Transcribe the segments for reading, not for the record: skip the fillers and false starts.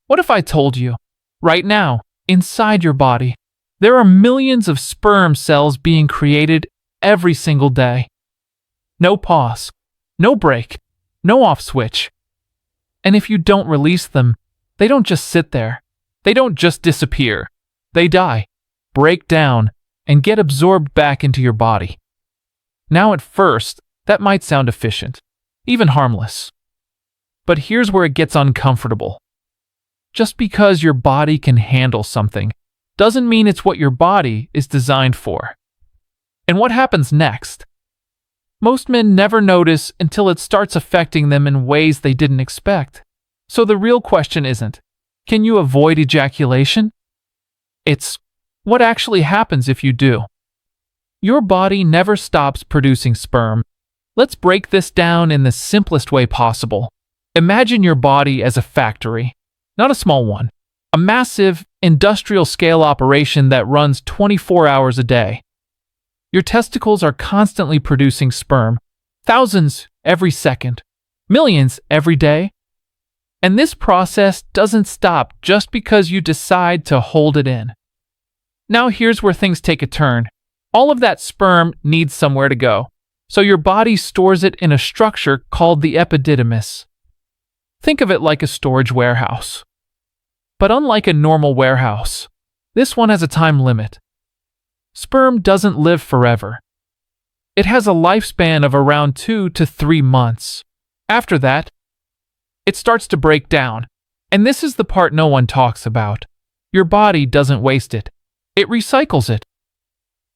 What if I told you, right now, inside your body, there are millions of sperm cells being created every single day? No pause, no break, no off switch. And if you don't release them, they don't just sit there. They don't just disappear. They die, break down, and get absorbed back into your body. Now at first, that might sound efficient, even harmless. But here's where it gets uncomfortable. Just because your body can handle something doesn't mean it's what your body is designed for. And what happens next? Most men never notice until it starts affecting them in ways they didn't expect. So the real question isn't, can you avoid ejaculation? It's, what actually happens if you do? Your body never stops producing sperm. Let's break this down in the simplest way possible. Imagine your body as a factory, not a small one, a massive, industrial-scale operation that runs 24 hours a day. Your testicles are constantly producing sperm, thousands every second, millions every day. And this process doesn't stop just because you decide to hold it in. Now here's where things take a turn. All of that sperm needs somewhere to go, so your body stores it in a structure called the epididymis. Think of it like a storage warehouse. But unlike a normal warehouse, this one has a time limit. Sperm doesn't live forever. It has a lifespan of around 2 to 3 months. After that, it starts to break down. And this is the part no one talks about. Your body doesn't waste it. It recycles it.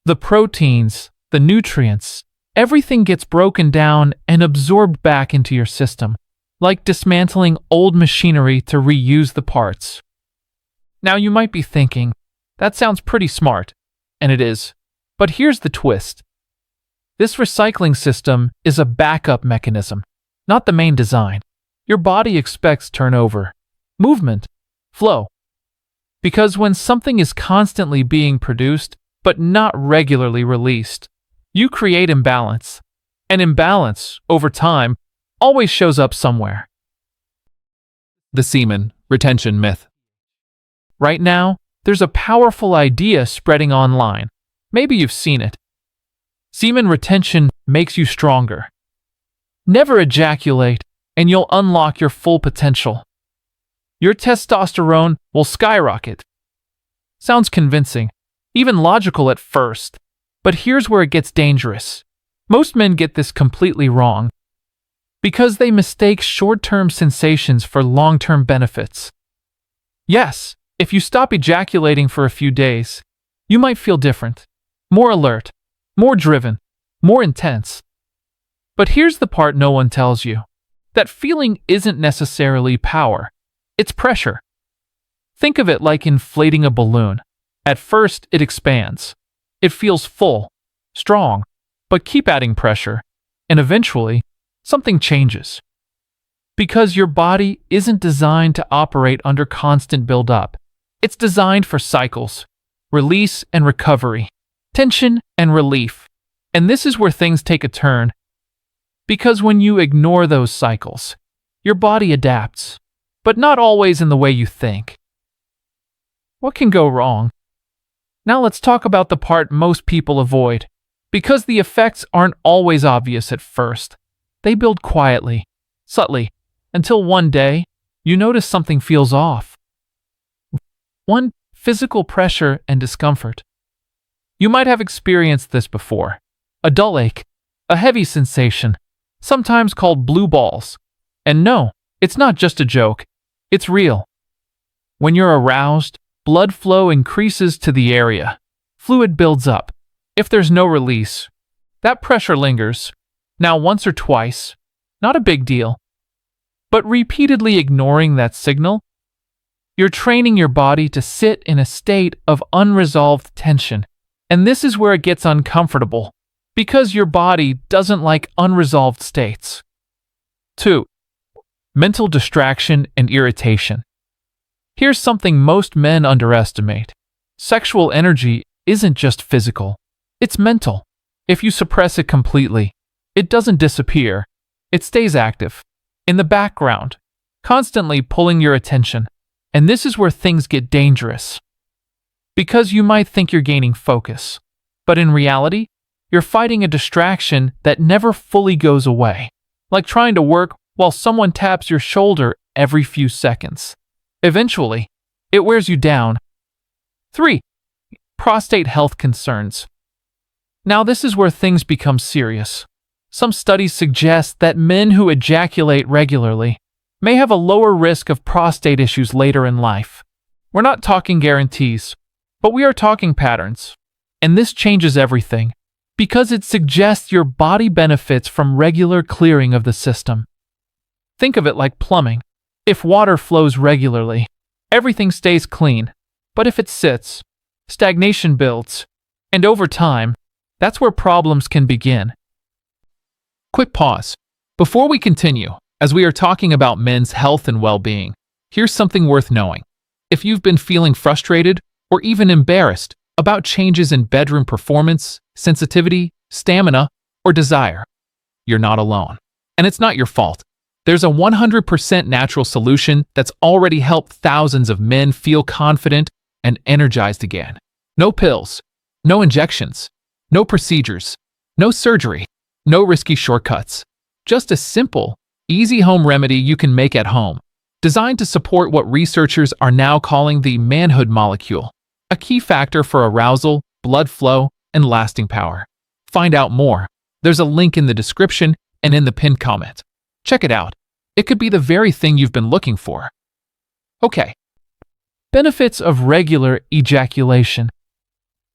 The proteins, the nutrients, everything gets broken down and absorbed back into your system, like dismantling old machinery to reuse the parts. Now you might be thinking, that sounds pretty smart. And it is. But here's the twist. This recycling system is a backup mechanism, not the main design. Your body expects turnover, movement, flow. Because when something is constantly being produced, but not regularly released, you create imbalance. And imbalance, over time, always shows up somewhere. The semen retention myth. Right now, there's a powerful idea spreading online. Maybe you've seen it. Semen retention makes you stronger. Never ejaculate, and you'll unlock your full potential. Your testosterone will skyrocket. Sounds convincing, even logical at first. But here's where it gets dangerous. Most men get this completely wrong, because they mistake short-term sensations for long-term benefits. Yes, if you stop ejaculating for a few days, you might feel different, more alert, more driven, more intense. But here's the part no one tells you. That feeling isn't necessarily power, it's pressure. Think of it like inflating a balloon. At first, it expands. It feels full, strong, but keep adding pressure, and eventually, something changes. Because your body isn't designed to operate under constant buildup. It's designed for cycles, release and recovery, tension and relief. And this is where things take a turn. Because when you ignore those cycles, your body adapts, but not always in the way you think. What can go wrong? Now let's talk about the part most people avoid. Because the effects aren't always obvious at first. They build quietly, subtly, until one day, you notice something feels off. One, physical pressure and discomfort. You might have experienced this before. A dull ache, a heavy sensation, sometimes called blue balls. And no, it's not just a joke. It's real. When you're aroused, blood flow increases to the area. Fluid builds up. If there's no release, that pressure lingers. Now once or twice, not a big deal. But repeatedly ignoring that signal, you're training your body to sit in a state of unresolved tension. And this is where it gets uncomfortable, because your body doesn't like unresolved states. 2. Mental distraction and irritation. Here's something most men underestimate. Sexual energy isn't just physical. It's mental. If you suppress it completely, it doesn't disappear. It stays active, in the background, constantly pulling your attention. And this is where things get dangerous. Because you might think you're gaining focus, but in reality, you're fighting a distraction that never fully goes away, like trying to work while someone taps your shoulder every few seconds. Eventually, it wears you down. 3. Prostate health concerns. Now this is where things become serious. Some studies suggest that men who ejaculate regularly may have a lower risk of prostate issues later in life. We're not talking guarantees, but we are talking patterns. And this changes everything, because it suggests your body benefits from regular clearing of the system. Think of it like plumbing. If water flows regularly, everything stays clean. But if it sits, stagnation builds. And over time, that's where problems can begin. Quick pause. Before we continue, as we are talking about men's health and well-being, here's something worth knowing. If you've been feeling frustrated or even embarrassed about changes in bedroom performance, sensitivity, stamina, or desire, you're not alone. And it's not your fault. There's a 100% natural solution that's already helped thousands of men feel confident and energized again. No pills, no injections, no procedures, no surgery, no risky shortcuts. Just a simple, easy home remedy you can make at home, designed to support what researchers are now calling the manhood molecule, a key factor for arousal, blood flow, and lasting power. Find out more. There's a link in the description and in the pinned comment. Check it out. It could be the very thing you've been looking for. Okay. Benefits of regular ejaculation.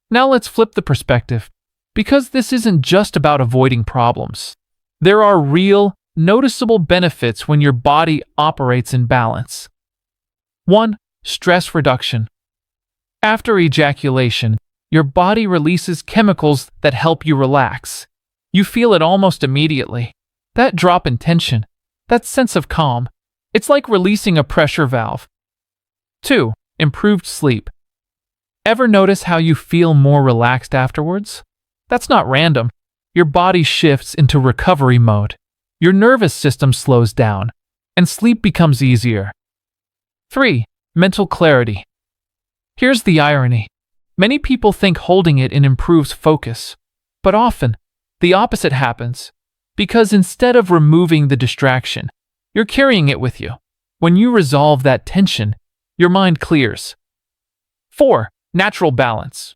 Now let's flip the perspective, because this isn't just about avoiding problems. There are real, noticeable benefits when your body operates in balance. 1. Stress reduction. After ejaculation, your body releases chemicals that help you relax. You feel it almost immediately. That drop in tension, that sense of calm, it's like releasing a pressure valve. 2. Improved sleep. Ever notice how you feel more relaxed afterwards? That's not random. Your body shifts into recovery mode. Your nervous system slows down, and sleep becomes easier. 3. Mental clarity. Here's the irony. Many people think holding it in improves focus, but often, the opposite happens, because instead of removing the distraction, you're carrying it with you. When you resolve that tension, your mind clears. 4. Natural balance.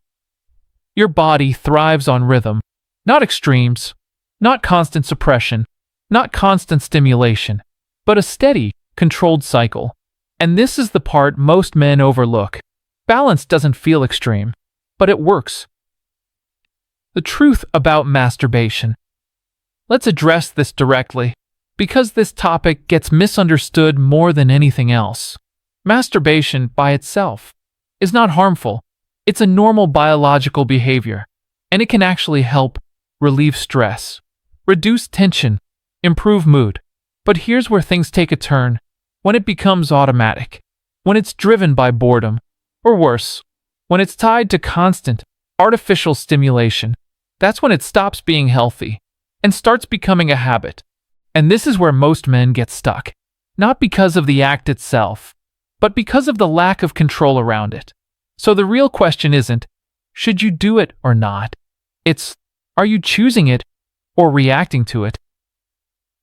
Your body thrives on rhythm, not extremes, not constant suppression, not constant stimulation, but a steady, controlled cycle. And this is the part most men overlook. Balance doesn't feel extreme, but it works. The truth about masturbation. Let's address this directly, because this topic gets misunderstood more than anything else. Masturbation, by itself, is not harmful. It's a normal biological behavior, and it can actually help relieve stress, reduce tension, improve mood. But here's where things take a turn, when it becomes automatic, when it's driven by boredom, or worse, when it's tied to constant, artificial stimulation. That's when it stops being healthy and starts becoming a habit. And this is where most men get stuck, not because of the act itself, but because of the lack of control around it. So the real question isn't, should you do it or not? It's, are you choosing it or reacting to it?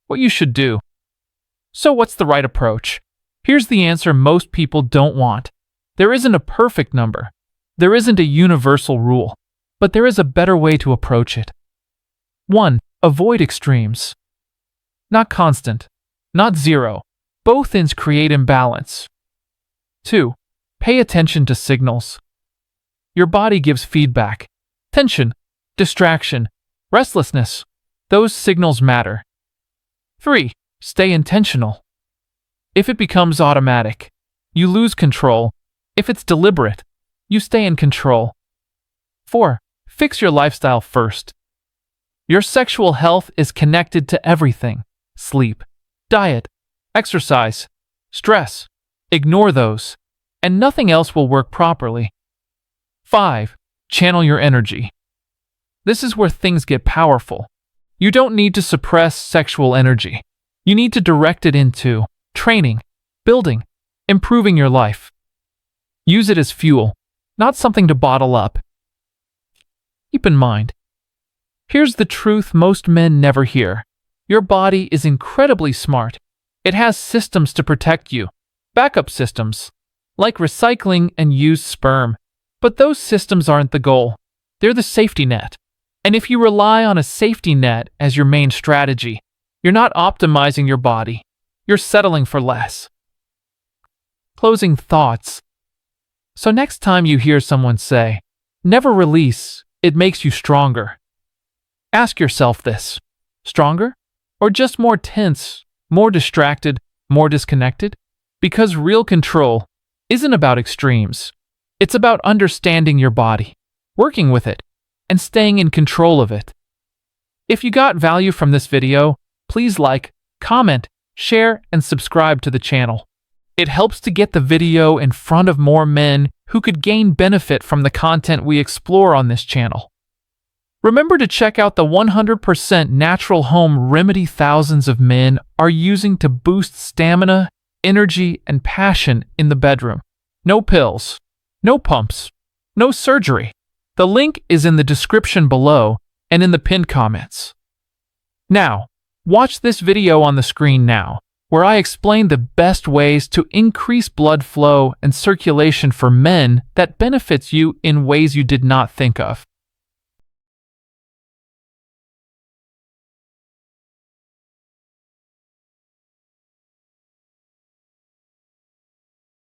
What you should do. So what's the right approach? Here's the answer most people don't want. There isn't a perfect number. There isn't a universal rule, but there is a better way to approach it. 1. Avoid extremes. Not constant, not zero. Both ends create imbalance. 2. Pay attention to signals. Your body gives feedback. Tension, distraction, restlessness. Those signals matter. 3. Stay intentional. If it becomes automatic, you lose control. If it's deliberate, you stay in control. 4. Fix your lifestyle first. Your sexual health is connected to everything: sleep, diet, exercise, stress. Ignore those, and nothing else will work properly. 5. Channel your energy. This is where things get powerful. You don't need to suppress sexual energy. You need to direct it into training, building, improving your life. Use it as fuel, not something to bottle up. Keep in mind, here's the truth most men never hear. Your body is incredibly smart. It has systems to protect you, backup systems, like recycling and used sperm. But those systems aren't the goal. They're the safety net. And if you rely on a safety net as your main strategy, you're not optimizing your body. You're settling for less. Closing thoughts. So next time you hear someone say, "Never release, it makes you stronger," ask yourself this: stronger? Or just more tense, more distracted, more disconnected? Because real control isn't about extremes. It's about understanding your body, working with it, and staying in control of it. If you got value from this video, please like, comment, share, and subscribe to the channel. It helps to get the video in front of more men who could gain benefit from the content we explore on this channel. Remember to check out the 100% natural home remedy thousands of men are using to boost stamina, energy, and passion in the bedroom. No pills, no pumps, no surgery. The link is in the description below and in the pinned comments. Now, watch this video on the screen now, where I explain the best ways to increase blood flow and circulation for men that benefits you in ways you did not think of.